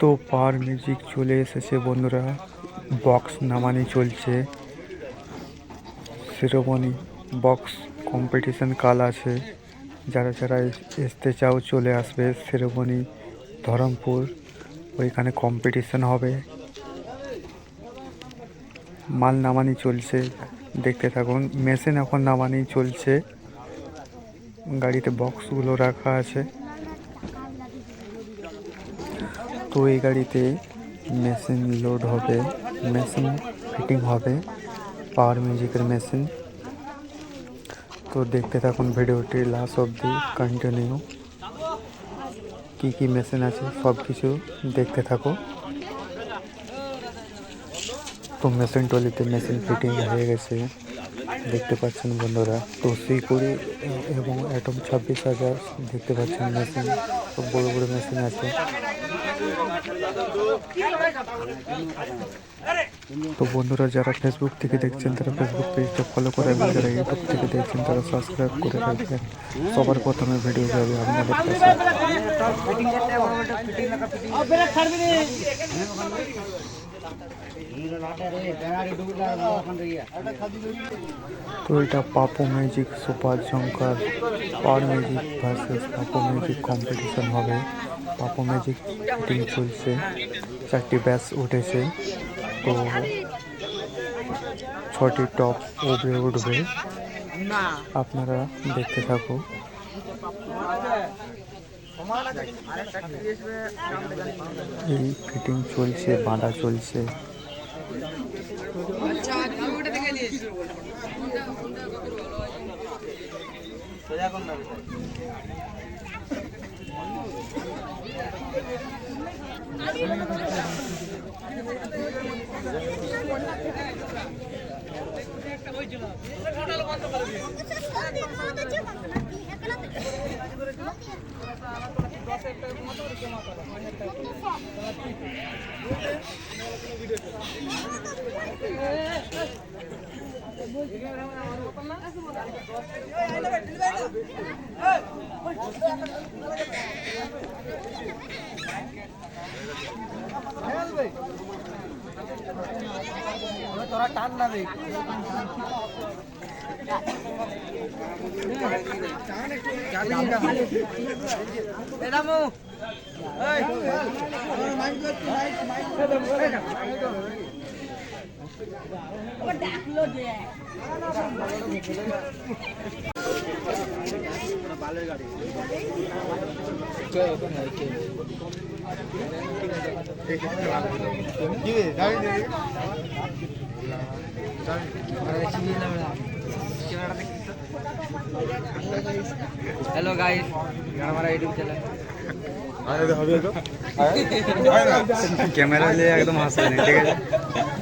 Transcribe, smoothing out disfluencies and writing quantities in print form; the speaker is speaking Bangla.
তো পাওয়ার মিউজিক চলে এসেছে বন্ধুরা, বক্স নামানি চলছে। সেরেমনি বক্স কম্পিটিশন কাল আছে, যারা যারা আসতে চাও চলে আসবে। সেরেমনি ধরমপুর, ওইখানে কম্পিটিশন হবে। মাল নামানি চলছে, দেখতে থাকুন। মেশিন এখন নামানি চলছে, গাড়িতে বক্সগুলো রাখা আছে। তো এই গাড়িতে মেশিন লোড হবে, মেশিন ফিটিং হবে, পাওয়ার মিউজিকের মেশিন। তো দেখতে থাকুন ভিডিওটি লাস্ট অবধি কন্টিনিউ। কি কি মেশিন আছে সব কিছু দেখতে থাকো। তো মেশিন টলিতে মেশিন ফিটিং হয়ে গেছে, দেখতে পাচ্ছেন বন্ধুরা। তো C20 এবং অ্যাটম 26,000 দেখতে পাচ্ছেন মেশিন, খুব বড় বড় মেশিন আছে। তো বন্ধুরা, যারা ফেসবুক থেকে দেখছেন তারা ফেসবুক পেজটা ফলো করে রাখবেন, যারা ইউটিউব থেকে দেখছেন তারা সাবস্ক্রাইব করে রাখবেন। সবার প্রথমে ভিডিও যাবে আপনাদের কাছে। তো এটা Papu magic super Jhankar power magic versus Papu magic competition হবে। পাপু ম্যাজিক ফিটিং চলছে, 4টি ব্যাচ উঠেছে। তো 6টি টপ উপরে উঠবে, আপনারা দেখতে থাকো। এই ফিটিং চলছে, বাঁধা চলছে। তোরা টান না রে, ডাকলো যে বালের গাড়ি हेलो गाइस, हमारा यूट्यूब चैनल कैमरा ले एकदम हंस रहे हैं, ठीक है।